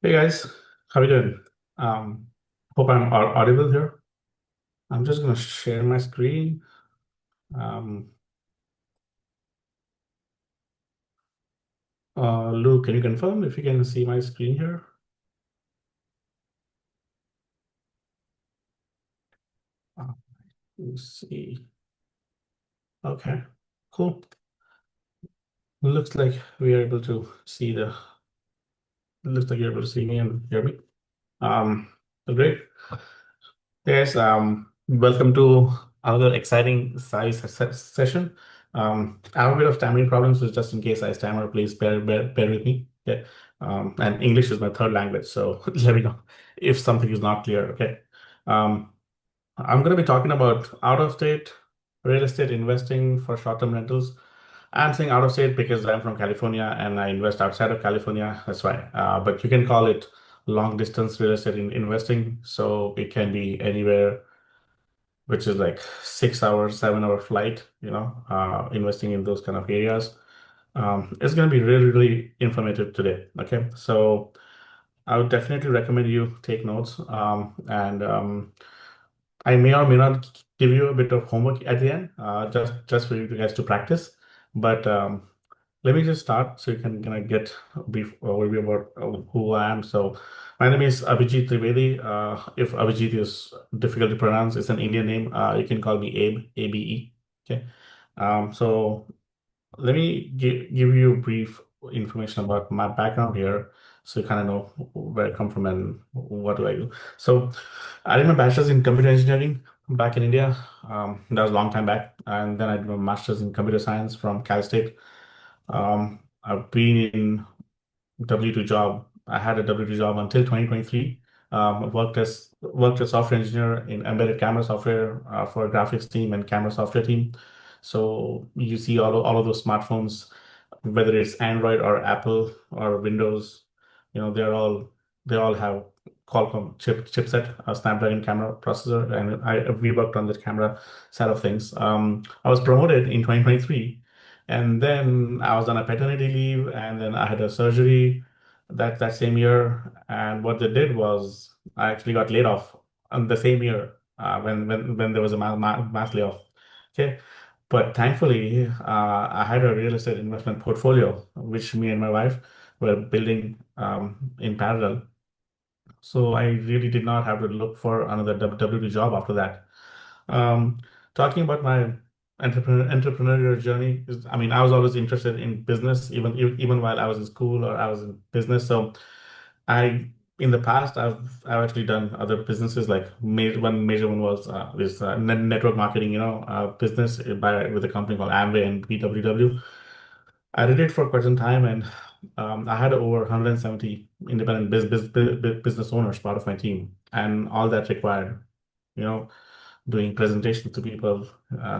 Hey guys, how you doing? Um, Hope I'm audible here. I'm just gonna share my screen. Um, Lou, can you confirm if you can see my screen here? Uh, let's see. Okay, cool. Looks like we are able to see the. Looks like you're able to see me and hear me. Great. Yes, welcome to another exciting size session. I have a bit of stammering problems, so just in case I stammer, please bear with me. Okay. And English is my third language, so let me know if something is not clear. Okay. Um, I'm going to be talking about out-of-state real estate investing for short-term rentals. I'm saying out-of-state because I'm from California and I invest outside of California. That's why. But you can call it long-distance real estate investing. So it can be anywhere which is like 6 hours, 7 hour flight, investing in those kind of areas. It's going to be really, really informative today. Okay. So I would definitely recommend you take notes. And I may or may not give you a bit of homework at the end, just for you guys to practice. But let me just start so you can kind of get a brief overview about who I am. So, my name is Abhijit Trivedi. If Abhijit is difficult to pronounce, it's an Indian name. You can call me Abe, ABE. Okay. So let me give you brief information about my background here so you kind of know where I come from and what do I do. So I did my bachelor's in computer engineering back in India. That was a long time back. And then I did my master's in computer science from Cal State. I've been in W2 job. I had a W2 job until 2023. I worked as software engineer in embedded camera software for a graphics team and camera software team. So you see all of those smartphones, whether it's Android or Apple or Windows, they all have Qualcomm chipset, a Snapdragon camera processor, and we worked on the camera side of things. I was promoted in 2023, and then I was on a paternity leave, and then I had a surgery that same year. And what they did was I actually got laid off on the same year when there was a mass layoff. Okay. But thankfully, I had a real estate investment portfolio, which me and my wife were building in parallel. So I really did not have to look for another W2 job after that. Um, Talking about my entrepreneurial journey is, I mean, I was always interested in business, even while I was in school or I was in business. So I, in the past, I've actually done other businesses. Like one major one was this network marketing, business with a company called Amway and BWW. I did it for quite some time, and I had over 170 independent business owners part of my team, and all that required, you know, doing presentations to people,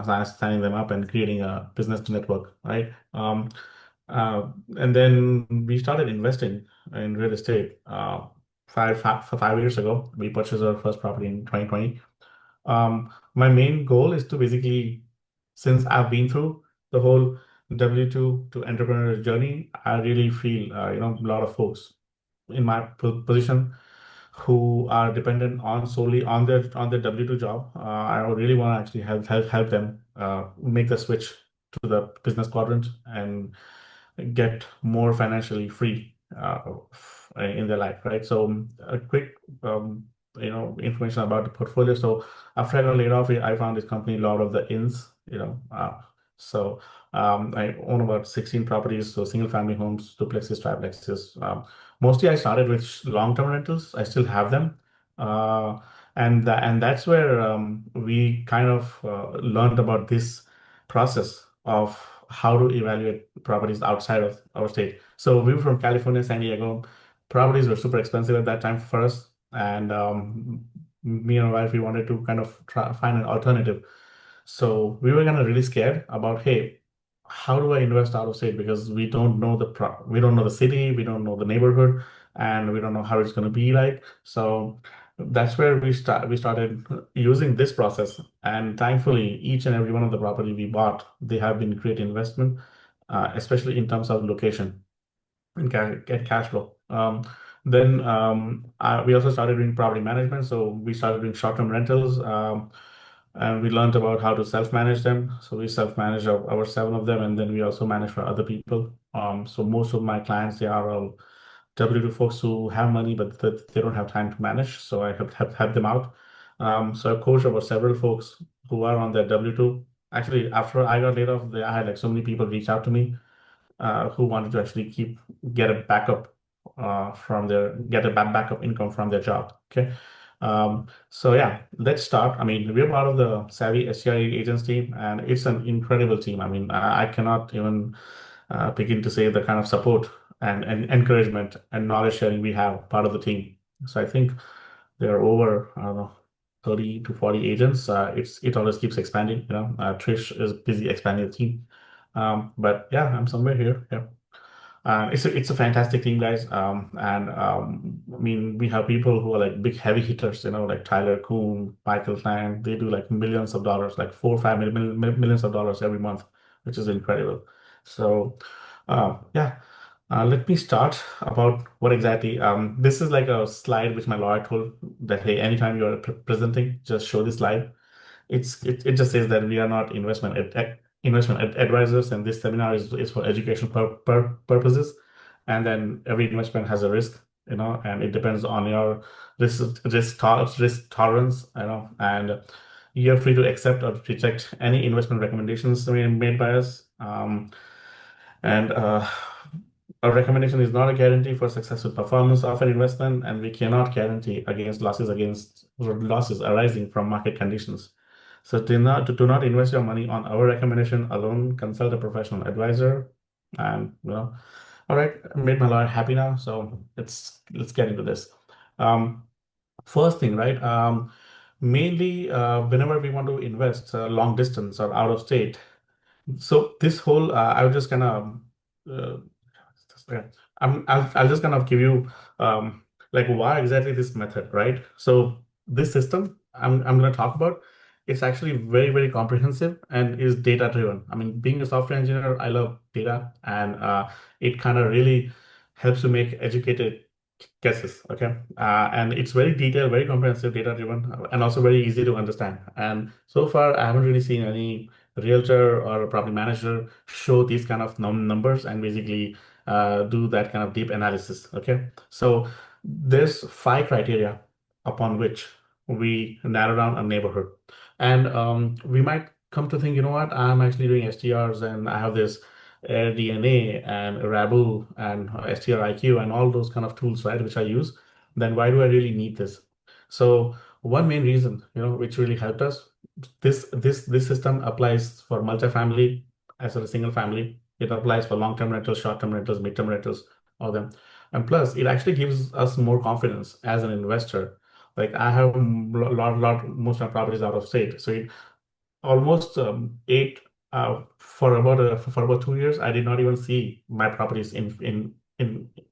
signing them up, and creating a business to network, right? And then we started investing in real estate. 5 years ago, we purchased our first property in 2020. My main goal is to basically, since I've been through the whole W2 to entrepreneurial journey, I really feel, a lot of folks in my position who are dependent on solely on their W2 job. I would really want to actually help them make the switch to the business quadrant and get more financially free in their life, right? So a quick information about the portfolio. So after I got laid off, I found this company Lord of the Inns. So I own about 16 properties, so single family homes, duplexes, triplexes. Mostly I started with long-term rentals. I still have them. Uh, and that's where we kind of learned about this process of how to evaluate properties outside of our state. So we were from California, San Diego. Properties were super expensive at that time for us, and me and my wife we wanted to kind of try find an alternative. So we were kind of really scared about, hey, how do I invest out of state? Because we don't know the city, we don't know the neighborhood, and we don't know how it's going to be like. So that's where we started using this process. And thankfully, each and every one of the property we bought, they have been great investment, especially in terms of location and cash flow. Then we also started doing property management. So we started doing short-term rentals, and we learned about how to self-manage them. So we self-manage our seven of them, and then we also manage for other people. So most of my clients, they are all W2 folks who have money, but that they don't have time to manage. So I help them out. So I've coached over several folks who are on their W2. Actually, after I got laid off, I had like so many people reach out to me who wanted to actually get a backup get a backup income from their job. Okay. So yeah, let's start. I mean, we're part of the Savvy STR agents team, and it's an incredible team. I mean, I cannot even begin to say the kind of support and encouragement and knowledge sharing we have part of the team. So I think there are over, I don't know, 30 to 40 agents. It always keeps expanding, you know. Trish is busy expanding the team. But yeah, I'm somewhere here. Yeah. It's a fantastic team, guys. And I mean, we have people who are like big heavy hitters, you know, like Tyler Kuhn, Michael Klein. They do like millions of dollars, like 4 or 5 millions of dollars every month, which is incredible. So, yeah. Let me start about what exactly. This is like a slide which my lawyer told that, hey, anytime you're presenting, just show this slide. It just says that we are not advisors, and this seminar is for education purposes. And then every investment has a risk, you know, and it depends on your risk tolerance, you know, and you're free to accept or reject any investment recommendations made by us. And a recommendation is not a guarantee for successful performance of an investment, and we cannot guarantee against losses arising from market conditions. So do not invest your money on our recommendation alone. Consult a professional advisor. And all right, I made my lawyer happy now. So let's get into this. Um, First thing, right? Mainly, whenever we want to invest long distance or out of state, so this whole, I would just kind of, uh, yeah, I'll just kind of give you like why exactly this method, right? So this system I'm going to talk about, it's actually very comprehensive and is data driven. I mean, being a software engineer, I love data, and it kind of really helps you make educated guesses. Okay, and it's very detailed, very comprehensive, data driven, and also very easy to understand. And so far, I haven't really seen any realtor or a property manager show these kind of numbers and basically do that kind of deep analysis. Okay, so there's five criteria upon which we narrow down a neighborhood, and we might come to think, you know what, I'm actually doing STRs and I have this DNA and Rabu and STR and all those kind of tools, right, which I use. Then why do I really need this? So one main reason, you know, which really helped us, this system applies for multifamily as well as single family. It applies for long-term rentals, short-term rentals, mid-term rentals, all of them. And plus, it actually gives us more confidence as an investor. Like I have most of my properties out of state, so it almost eight for about 2 years. I did not even see my properties in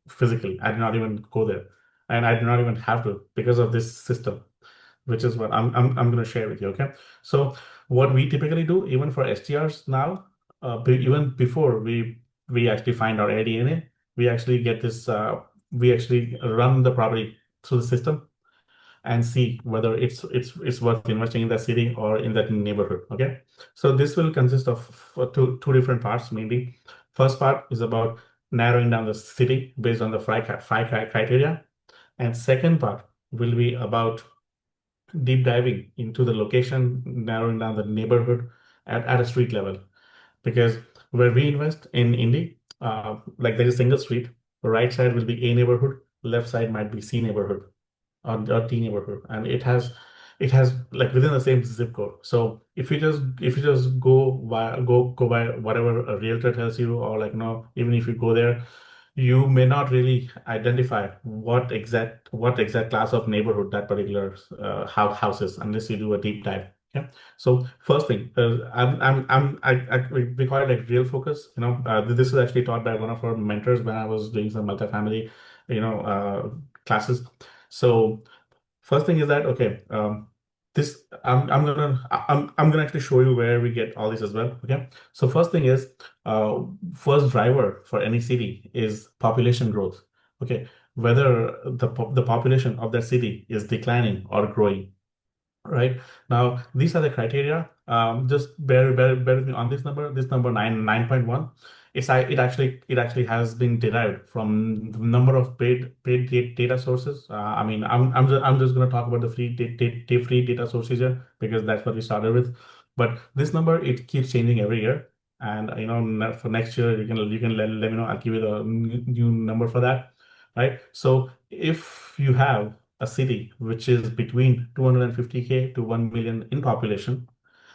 physically. I did not even go there, and I did not even have to because of this system, which is what I'm going to share with you. Okay, so what we typically do, even for STRs now, even before we actually find our ADNA, we actually get this. We actually run the property through the system and see whether it's worth investing in that city or in that neighborhood. Okay, so this will consist of two different parts mainly. First part is about narrowing down the city based on the five criteria, and second part will be about deep diving into the location, narrowing down the neighborhood at a street level. Because where we invest in Indy, like there is a single street, right side will be A neighborhood, left side might be C neighborhood or D neighborhood, and it has like within the same zip code. So if you just go by whatever a realtor tells you, or like even if you go there, you may not really identify what exact class of neighborhood that particular house is unless you do a deep dive. Yeah. So first thing, we call it like real focus. This is actually taught by one of our mentors when I was doing some multifamily, classes. So first thing is that, okay, this I'm gonna actually show you where we get all this as well. Okay, so first thing is, first driver for any city is population growth. Okay, whether the population of that city is declining or growing. Right now, these are the criteria. Just bear with me on this number. This number 9.1. It actually has been derived from the number of paid data sources. I mean, I'm just going to talk about the free data sources here because that's what we started with. But this number, it keeps changing every year, and for next year you can let me know. I'll give you the new number for that. Right. So if you have a city which is between 250K to 1 million in population,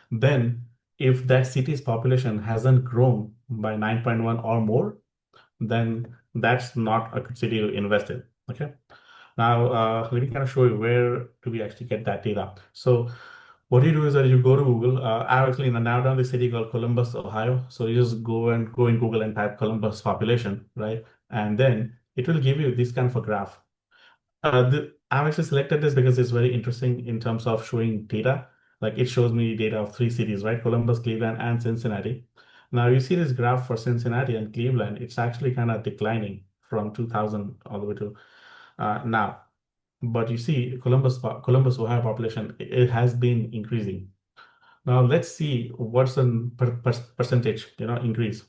then if that city's population hasn't grown by 9.1 or more, then that's not a good city to invest in. Okay. Now, let me kind of show you where do we actually get that data. So what you do is that you go to Google. I actually now down the city called Columbus, Ohio. So you just go in Google and type Columbus population, right? And then it will give you this kind of a graph. I've actually selected this because it's very interesting in terms of showing data. Like it shows me data of three cities, right? Columbus, Cleveland, and Cincinnati. Now you see this graph for Cincinnati and Cleveland, it's actually kind of declining from 2000 all the way to now. But you see Columbus, Ohio population, it has been increasing. Now let's see what's the percentage, increase.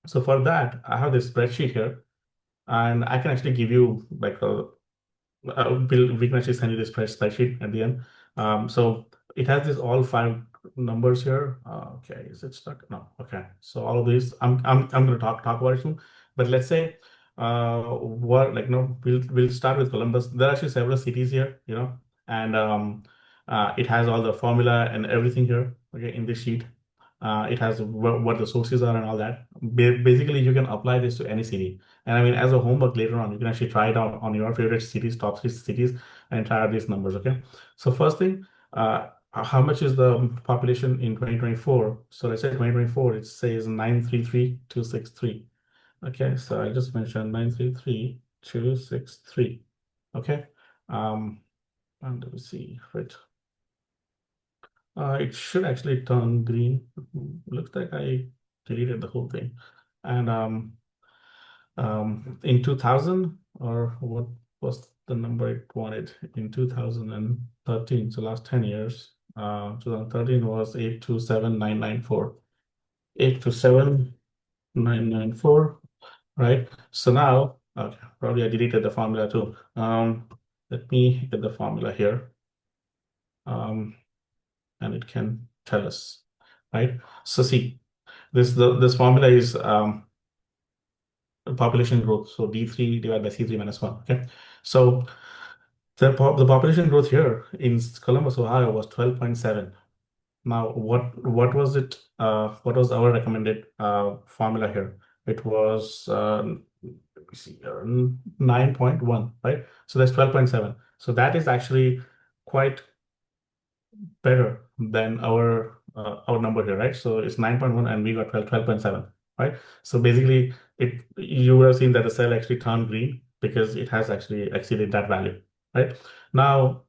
So for that, I have this spreadsheet here, and I can actually give you like a we can actually send you this spreadsheet at the end. So it has this all five numbers here. Okay, is it stuck? No. Okay. So all of these, I'm going to talk about it soon. But let's say, what like no, we'll start with Columbus. There are actually several cities here, and it has all the formula and everything here. Okay, in this sheet. It has what the sources are and all that. Basically, you can apply this to any city. And I mean, as a homework later on, you can actually try it out on your favorite cities, top three cities, and try out these numbers. Okay. So first thing, how much is the population in 2024? So let's say 2024, it says 933,263. Okay. So I just mentioned 933,263. Okay. Um, and let me see if it should actually turn green. Looks like I deleted the whole thing. And in 2000, or what was the number it wanted in 2013? So last 10 years, 2013 was 827,994. 827,994, right? So now, okay, probably I deleted the formula too. Let me get the formula here. And it can tell us, right? So see, this formula is population growth. So D3 divided by C3 minus 1. Okay. So the population growth here in Columbus, Ohio was 12.7. Now, what was it? What was our recommended formula here? It was let me see here, 9.1, right? So that's 12.7. So that is actually quite better than our number here, right? So it's 9.1 and we got 12.7, right? So basically you would have seen that the cell actually turned green because it has actually exceeded that value, right? Now,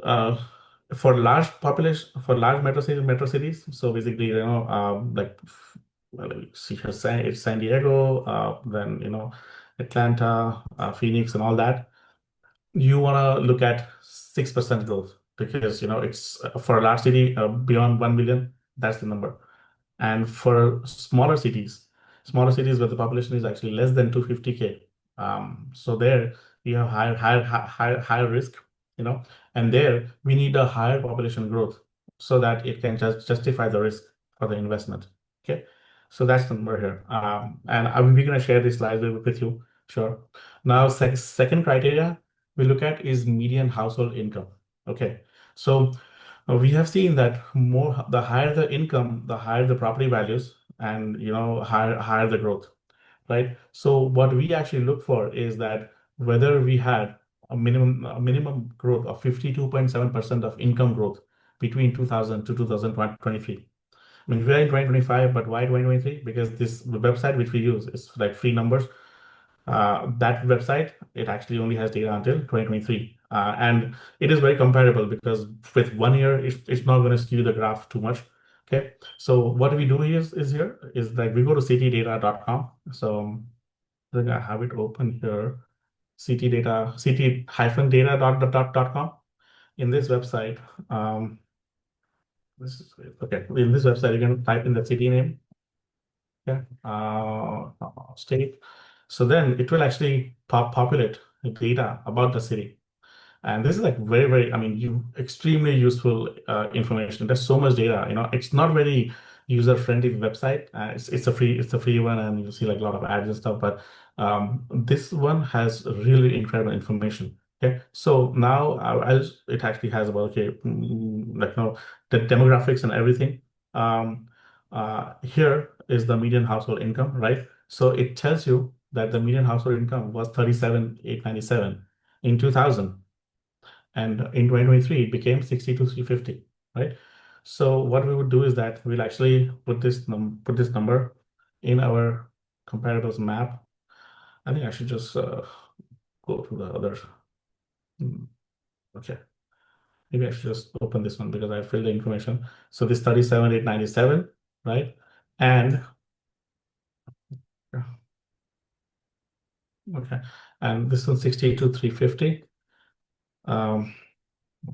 uh, for large population, for large metro cities, so basically, like, well, let me see here, it's San Diego, then, Atlanta, Phoenix and all that. You want to look at 6% growth because it's for a large city beyond 1 million, that's the number. And for smaller cities where the population is actually less than 250K, so there we have higher risk, and there we need a higher population growth so that it can just justify the risk for the investment. Okay, so that's the number here, and we're gonna share this slide with you. Sure. Now, second criteria we look at is median household income. Okay, so we have seen that the higher the income, the higher the property values, and higher the growth, right? So what we actually look for is that whether we had a minimum growth of 52.7% of income growth between 2000 to 2023. I mean, we're in 2025, but why 2023? Because this website which we use is like free numbers. That website, it actually only has data until 2023. And it is very comparable because with 1 year, it's not going to skew the graph too much. Okay. So what we do is that we go to citydata.com. So I think I have it open here. ct-data.com. In this website, this is okay. In this website, you can type in the city name, yeah, state. So then it will actually populate data about the city. And this is like very, very, I mean, you extremely useful information. There's so much data, it's not very user-friendly website. It's a free one, and you see like a lot of ads and stuff, but this one has really incredible information. Okay, so now it actually has about like the demographics and everything. Um, Here is the median household income, right? So it tells you that the median household income was 37,897 in 2000. And in 2023, it became 62,350, right? So what we would do is that we'll actually put this number in our comparables map. I think I should just go to the other. hmm, Okay, maybe I should just open this one because I filled the information. So this 37,897, right? And okay, and this one 62,350. Um,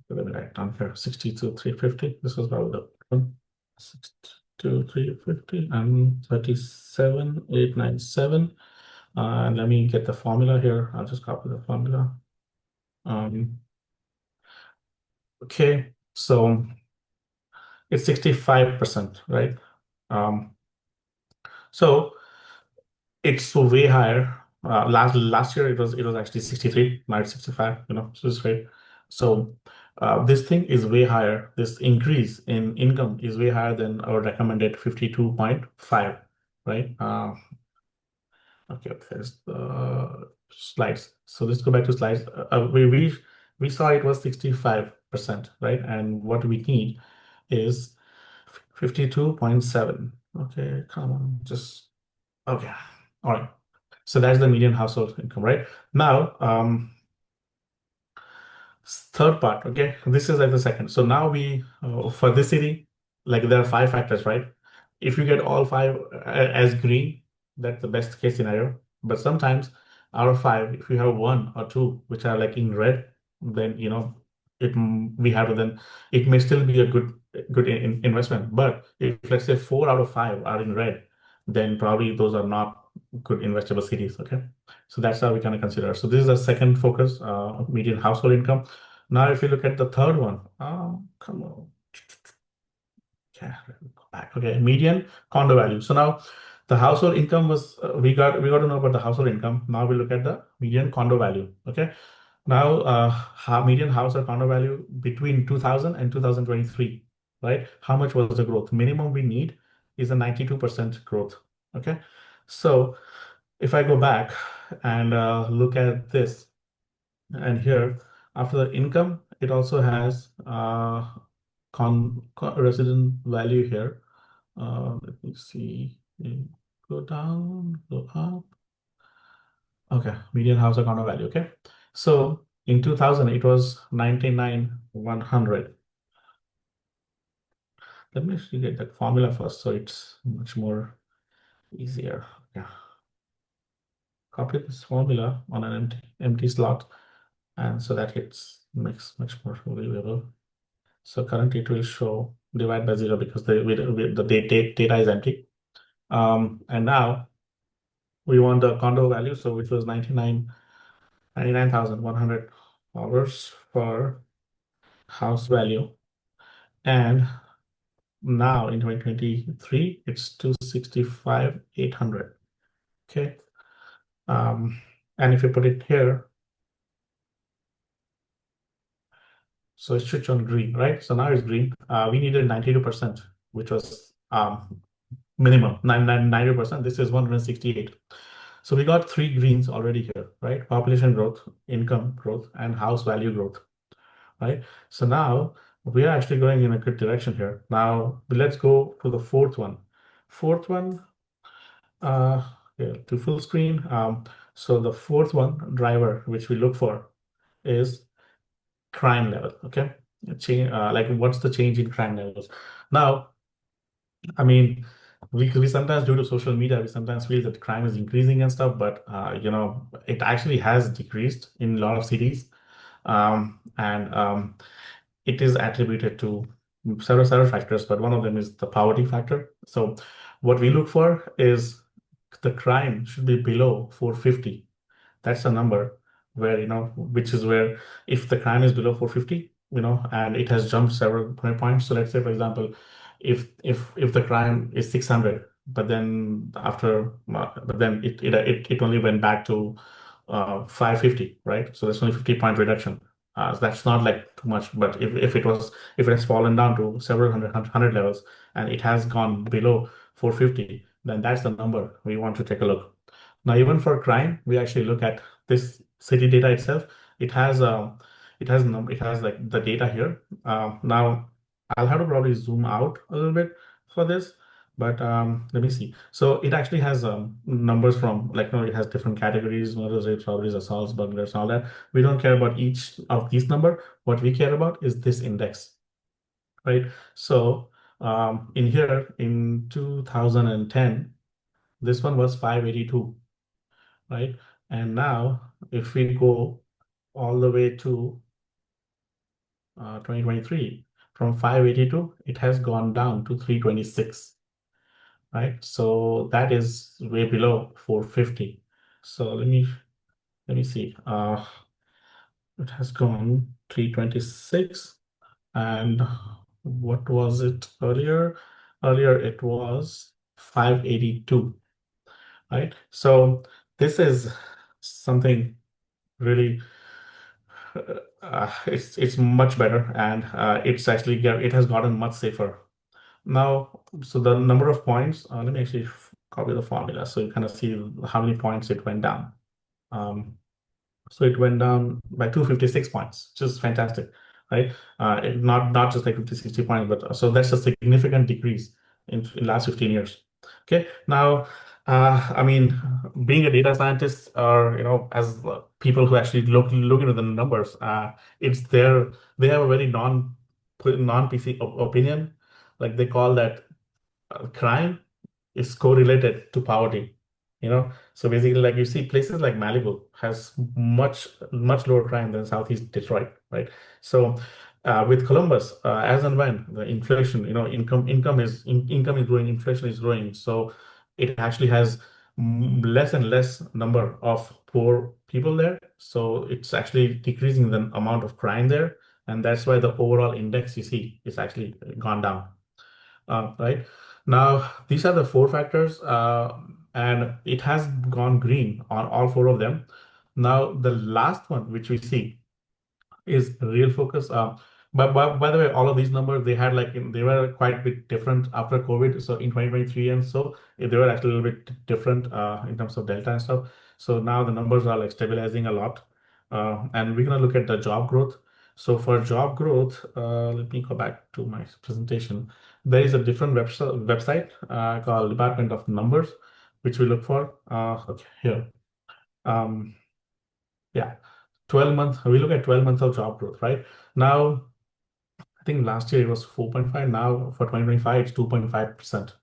let me write down here 62,350. This was about the one. 62,350 and 37,897. And let me get the formula here. I'll just copy the formula. Um, okay, so it's 65%, right? Um, so it's way higher. Last year it was actually 63, now it's 65, so it's great. So this thing is way higher. This increase in income is way higher than our recommended 52.5, right? Okay, there's the slides. So let's go back to slides. We saw it was 65%, right? And what we need is 52.7. Okay, come on, just okay. All right. So that's the median household income, right? Now, third part, okay, this is like the second. So now we for this city, like there are five factors, right? If you get all five as green, that's the best case scenario. But sometimes out of five, if you have one or two which are like in red, then we have to then it may still be a good investment. But if let's say four out of five are in red, then probably those are not good investable cities. Okay, so that's how we kind of consider. So this is the second focus, median household income. Now, if you look at the third one, come on. Yeah, let me go back. Okay, median condo value. So now the household income was we got to know about the household income. Now we look at the median condo value. Okay. Now median house or condo value between 2000 and 2023, right? How much was the growth? Minimum we need is a 92% growth. Okay. So if I go back and look at this, and here after the income, it also has resident value here. Let me see. Go down, go up. Okay, median house account value. Okay, so in 2000 it was 99,100. Let me actually get that formula first, so it's much more easier. Yeah, copy this formula on an empty slot, and so that it's makes much more available. So currently it will show divide by zero because the data is empty. And now we want the condo value, so which was $99,100 for house value. And now in 2023, it's 265,800. Okay. And if you put it here, so it should show green, right? So now it's green. We needed 92%, which was minimum 90%. This is 168. So we got three greens already here, right? Population growth, income growth, and house value growth, right? So now we are actually going in a good direction here. Now let's go to the fourth one. Fourth one, yeah, to full screen. So the fourth one driver, which we look for, is crime level. Okay, change like what's the change in crime levels? Now, I mean, we sometimes, due to social media, we sometimes feel that crime is increasing and stuff, but it actually has decreased in a lot of cities. And it is attributed to several factors, but one of them is the poverty factor. So what we look for is the crime should be below 450. That's a number where, which is where if the crime is below 450, and it has jumped several points. So let's say, for example, if the crime is 600, but then it only went back to 550, right? So that's only 50-point reduction. So that's not like too much, but if it has fallen down to several hundred levels and it has gone below 450, then that's the number we want to take a look. Now, even for crime, we actually look at this city data itself. It has it has like the data here. Now, I'll have to probably zoom out a little bit for this, but let me see. So it actually has numbers from, like, it has different categories: murders, rapes, robberies, assaults, burglaries, and all that. We don't care about each of these number. What we care about is this index, right? So in here in 2010, this one was 582, right? And now, if we go all the way to 2023, from 582, it has gone down to 326, right? So that is way below 450. So let me see. It has gone 326, and what was it earlier? Earlier it was 582, right? So this is something really it's much better, and it has gotten much safer now. So the number of points, let me actually copy the formula so you kind of see how many points it went down. um, so it went down by 256 points, which is fantastic, right? Not just like 50, 60 points, but so that's a significant decrease in last 15 years. Okay, now, I mean, being a data scientist, or as people who actually look into the numbers, they have a very non PC opinion, like they call that crime is correlated to poverty. So basically, like, you see places like Malibu has much lower crime than Southeast Detroit, right? So with Columbus, as and when the inflation, income is growing, inflation is growing, so it actually has less and less number of poor people there, so it's actually decreasing the amount of crime there, and that's why the overall index you see is actually gone down. Right now, these are the four factors, and it has gone green on all four of them. Now, the last one, which we see, is real focus. But by the way, all of these numbers, they were quite a bit different after COVID. So in 2023, and so they were actually a little bit different in terms of delta and stuff. So now the numbers are like stabilizing a lot. And we're gonna look at the job growth. So for job growth, let me go back to my presentation. There is a different website called Department of Numbers, which we look for. Okay, here. Um, yeah, 12 month. We look at 12 months of job growth, right? Now, I think last year it was 4.5. Now for 2025, it's 2.5%.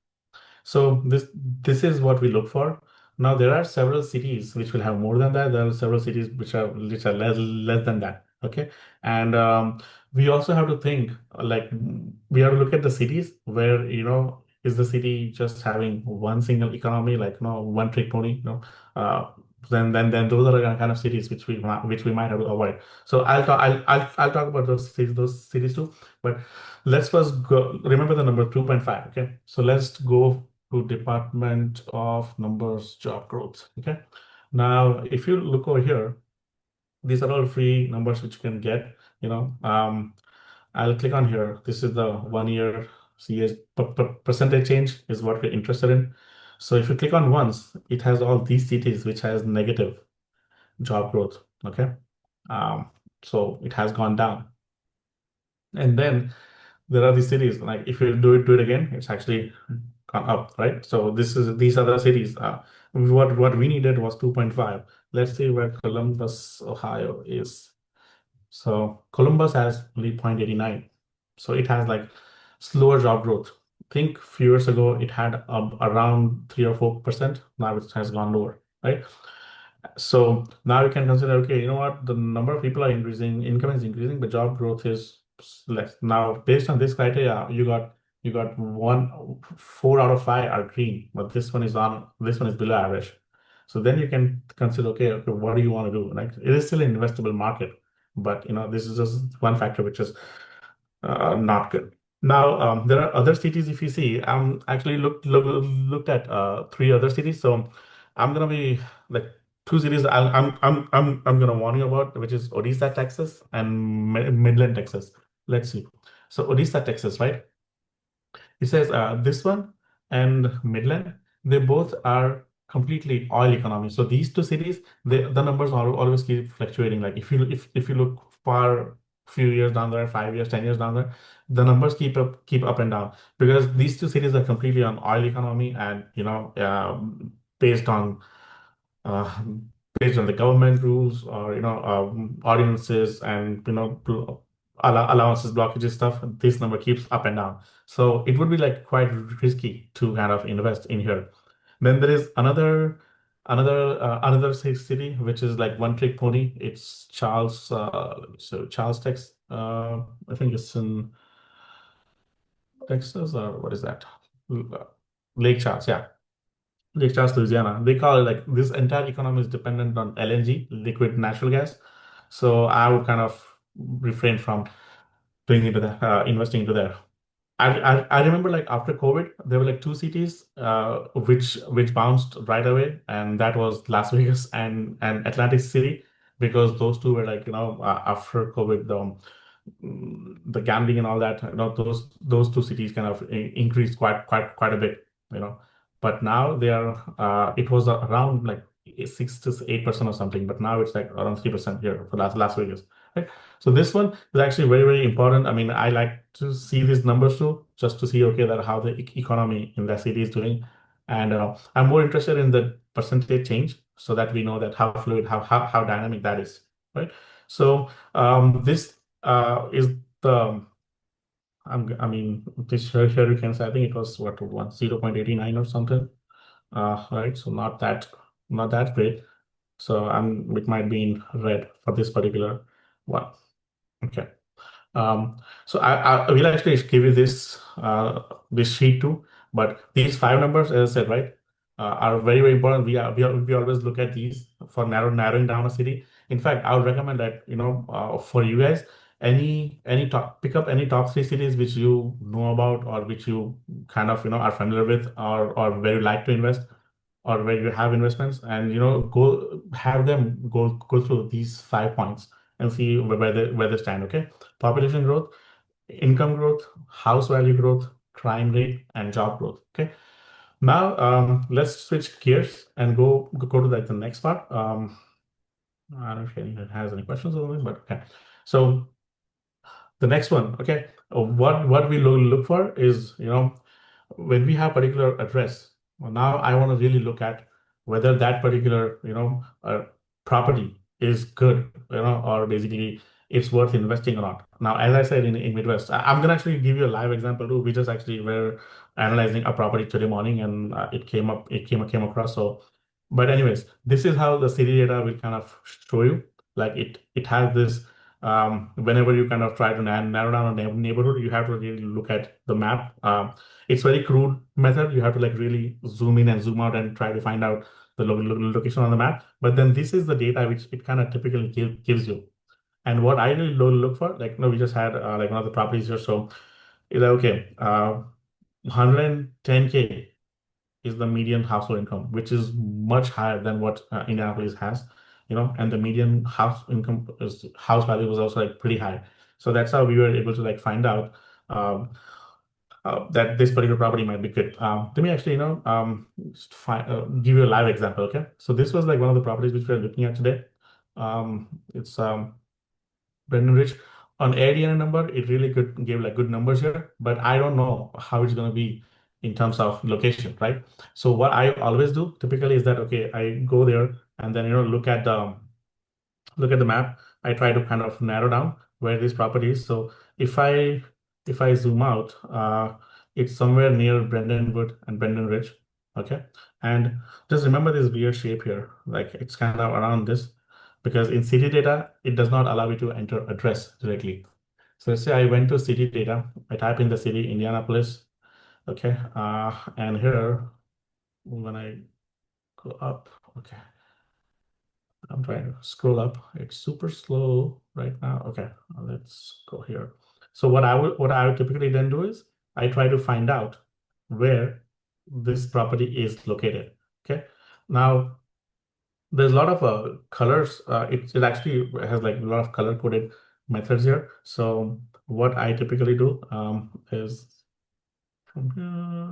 So this is what we look for. Now there are several cities which will have more than that. There are several cities which are less than that. Okay, and we also have to think, like, we have to look at the cities where, is the city just having one single economy, like, one trick pony, uh, then those are the kind of cities which we might have to avoid. So I'll talk about those cities too, but let's first go remember the number 2.5. Okay, so let's go to Department of Numbers job growth. Okay. Now, if you look over here, these are all free numbers which you can get. I'll click on here. This is the 1 year CS percentage change is what we're interested in. So if you click on once, it has all these cities which has negative job growth. Okay. Um, so it has gone down. And then there are these cities, like, if you do it again, it's actually gone up, right? So these are the cities. What we needed was 2.5. Let's see where Columbus, Ohio is. So Columbus has only 0.89. So it has like slower job growth. think few years ago it had around 3 or 4%. Now it has gone lower, right? So now you can consider, okay, you know what? The number of people are increasing, income is increasing, but job growth is less. Now, based on this criteria, you got 4 out of 5 are green, but this one is below average. So then you can consider, okay, what do you want to do? Like it is still an investable market, but this is just one factor which is not good. Now, there are other cities. If you see, actually looked at three other cities. So I'm gonna be like two cities. I'm gonna warn you about, which is Odisha, Texas, and Midland, Texas. Let's see. So Odisha, Texas, right? It says this one and Midland, they both are completely oil economy. So these two cities, the numbers always keep fluctuating. Like if you look far few years down there, 5 years, 10 years down there, the numbers keep up and down because these two cities are completely on oil economy and based on uh, based on the government rules or ordinances and allowances, blockages, stuff. This number keeps up and down. So it would be like quite risky to kind of invest in here. Then there is another city which is like one trick pony. It's Charles. So Charles, Texas. I think it's in Texas or what is that? Lake Charles. Yeah, Lake Charles, Louisiana. They call it like this entire economy is dependent on LNG, liquid natural gas. So I would kind of refrain from doing into that, investing into there. I remember like after COVID, there were like two cities which bounced right away, and that was Las Vegas and Atlantic City because those two were like after COVID the gambling and all that those two cities kind of increased quite a bit you know but now they are it was around like 6 to 8% or something, but now it's like around 3% here for Las Vegas, right? So this one is actually very important. I mean, I like to see these numbers too, just to see okay that how the economy in that city is doing, and I'm more interested in the percentage change so that we know that how fluid, how dynamic that is, right? So this is the I mean this here you can say I think it was what 0.89 or something, right? So not that great. So it might be in red for this particular one. Okay. So I will actually give you this sheet too, but these five numbers, as I said, right, are very important. We always look at these for narrowing down a city. In fact, I would recommend that for you guys, any top pick up any top three cities which you know about or which you kind of are familiar with or where you like to invest or where you have investments and go have them go through these 5 points and see where they stand. Okay, population growth, income growth, house value growth, crime rate, and job growth. Okay. Now let's switch gears and go to like the next part. I don't know if anyone has any questions on it, but okay. So the next one, okay. What we look for is when we have particular address, well, now I want to really look at whether that particular, property is good, or basically it's worth investing or not. Now, as I said in Midwest, I'm gonna actually give you a live example too. We just actually were analyzing a property today morning, and it came across. So, but anyways, this is how the city data will kind of show you. Like it has this. Whenever you kind of try to narrow down a neighborhood, you have to really look at the map. It's very crude method. You have to like really zoom in and zoom out and try to find out the location on the map. But then this is the data which it kind of typically gives you. And what I really look for, like, no, we just had like one of the properties here. So it's like, okay, 110K is the median household income, which is much higher than what Indianapolis has, and the median house value was also like pretty high. So that's how we were able to like find out um, that this particular property might be good. Let me actually, give you a live example. Okay, so this was like one of the properties which we're looking at today. It's Brendan Rich on ADN number. It really good gave like good numbers here, but I don't know how it's going to be in terms of location, right? So what I always do typically is that okay, I go there and then look at the map. I try to kind of narrow down where this property is. So if I zoom out, it's somewhere near Brendan Wood and Brendan Ridge. Okay. And just remember this weird shape here. Like it's kind of around this because in city data, it does not allow you to enter address directly. So let's say I went to city data, I type in the city, Indianapolis. Okay. And here, when I go up, okay, I'm trying to scroll up. It's super slow right now. Okay, let's go here. So what I would typically then do is I try to find out where this property is located. Okay. Now there's a lot of colors. It actually has like a lot of color coded methods here. So what I typically do is from here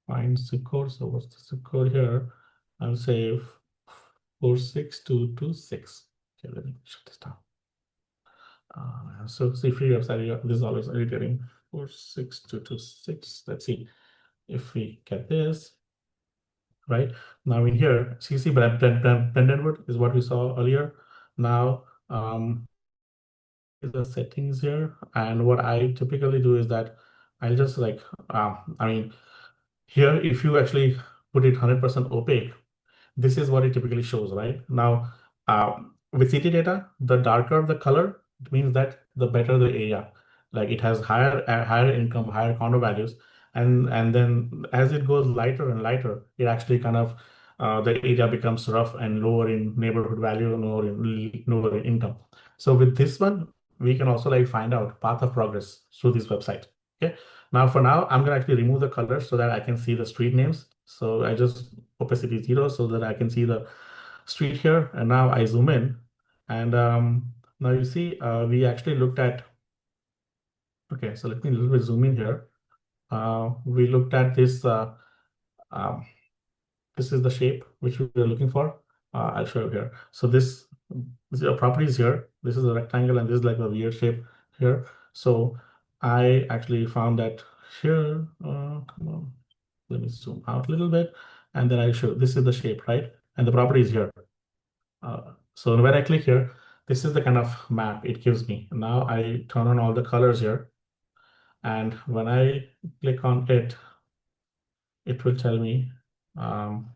find zip code. So what's the zip code here? I'll say 46226. Okay, let me shut this down. So see free website, this is always irritating. 46226. Let's see if we get this right now in here. CC Brendanwood is what we saw earlier. Now, the settings here, and what I typically do is that I'll just like, I mean, here if you actually put it 100% opaque, this is what it typically shows, right? Now, with city data, the darker the color, it means that the better the area. Like it has higher income, higher condo values, and then as it goes lighter and lighter, it actually kind of the area becomes rough and lower in neighborhood value, lower in income. So with this one, we can also like find out path of progress through this website. Okay. Now for now, I'm gonna actually remove the colors so that I can see the street names. So I just opacity 0 so that I can see the street here. And now I zoom in and now you see we actually looked at, okay, so let me a little bit zoom in here. We looked at this, um, this is the shape which we are looking for. I'll show you here. So this property is here. This is a rectangle and this is like a weird shape here. So I actually found that here, come on. Let me zoom out a little bit, and then I show this is the shape, right? And the property is here. So when I click here, this is the kind of map it gives me. Now I turn on all the colors here, and when I click on it, it will tell me, um,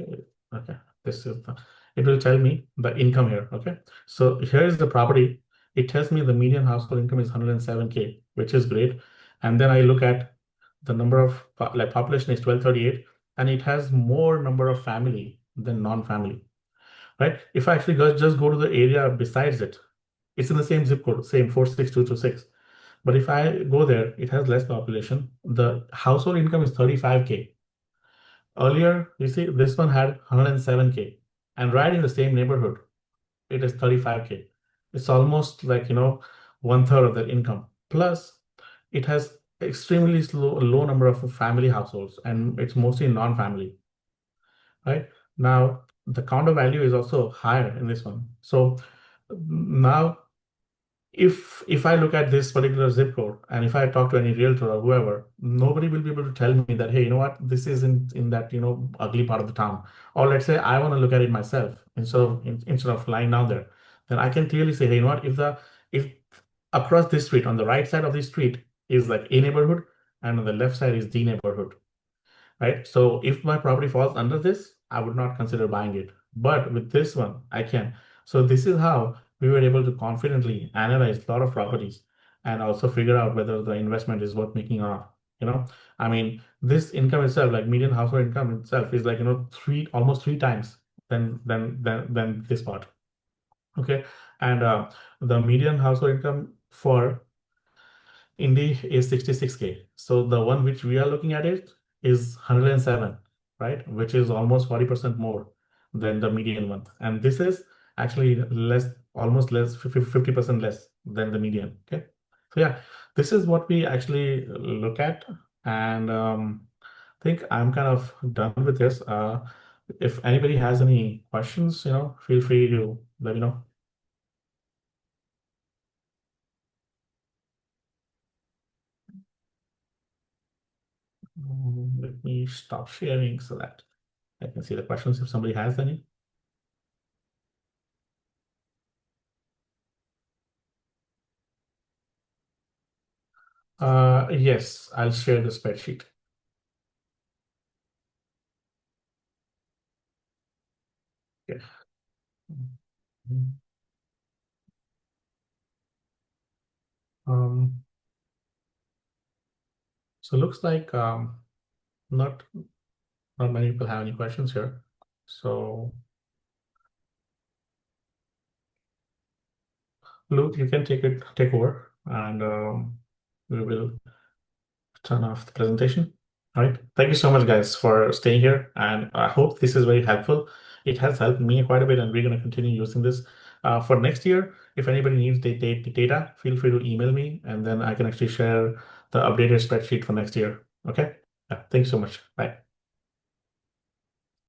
okay, this is the, it will tell me the income here. Okay, so here is the property. It tells me the median household income is 107K, which is great. And then I look at the number of like population is 1238, and it has more number of family than non-family, right? If I actually just go to the area besides it, it's in the same zip code, same 46226. But if I go there, it has less population. The household income is 35K. Earlier, you see, this one had 107K. And right in the same neighborhood, it is 35K. It's almost like, one third of their income. Plus, it has extremely low number of family households, and it's mostly non-family, right? Now, the condo value is also higher in this one. So now, if I look at this particular zip code and if I talk to any realtor or whoever, nobody will be able to tell me that, hey, you know what, this is in that ugly part of the town. Or let's say I want to look at it myself instead of lying down there, then I can clearly say, hey, you know what, if across this street on the right side of this street is like a neighborhood and on the left side is the neighborhood, right? So if my property falls under this, I would not consider buying it. But with this one, I can. So this is how we were able to confidently analyze a lot of properties and also figure out whether the investment is worth making or not. I mean, this income itself, like median household income itself, is like almost three times than this part. Okay, and the median household income for Indy is 66K. So the one which we are looking at it is 107, right? Which is almost 40% more than the median one. And this is actually almost less, 50% less than the median. Okay. So yeah, this is what we actually look at. And I think I'm kind of done with this. If anybody has any questions, feel free to let me know. Let me stop sharing so that I can see the questions if somebody has any. Yes, I'll share the spreadsheet. Yeah. Mhm. Um, so looks like not not many people have any questions here. So Luke, you can take over, and we will turn off the presentation. All right. Thank you so much, guys, for staying here, and I hope this is very helpful. It has helped me quite a bit, and we're going to continue using this. For next year, if anybody needs the data, feel free to email me, and then I can actually share the updated spreadsheet for next year. Okay? Yeah, thanks so much. Bye.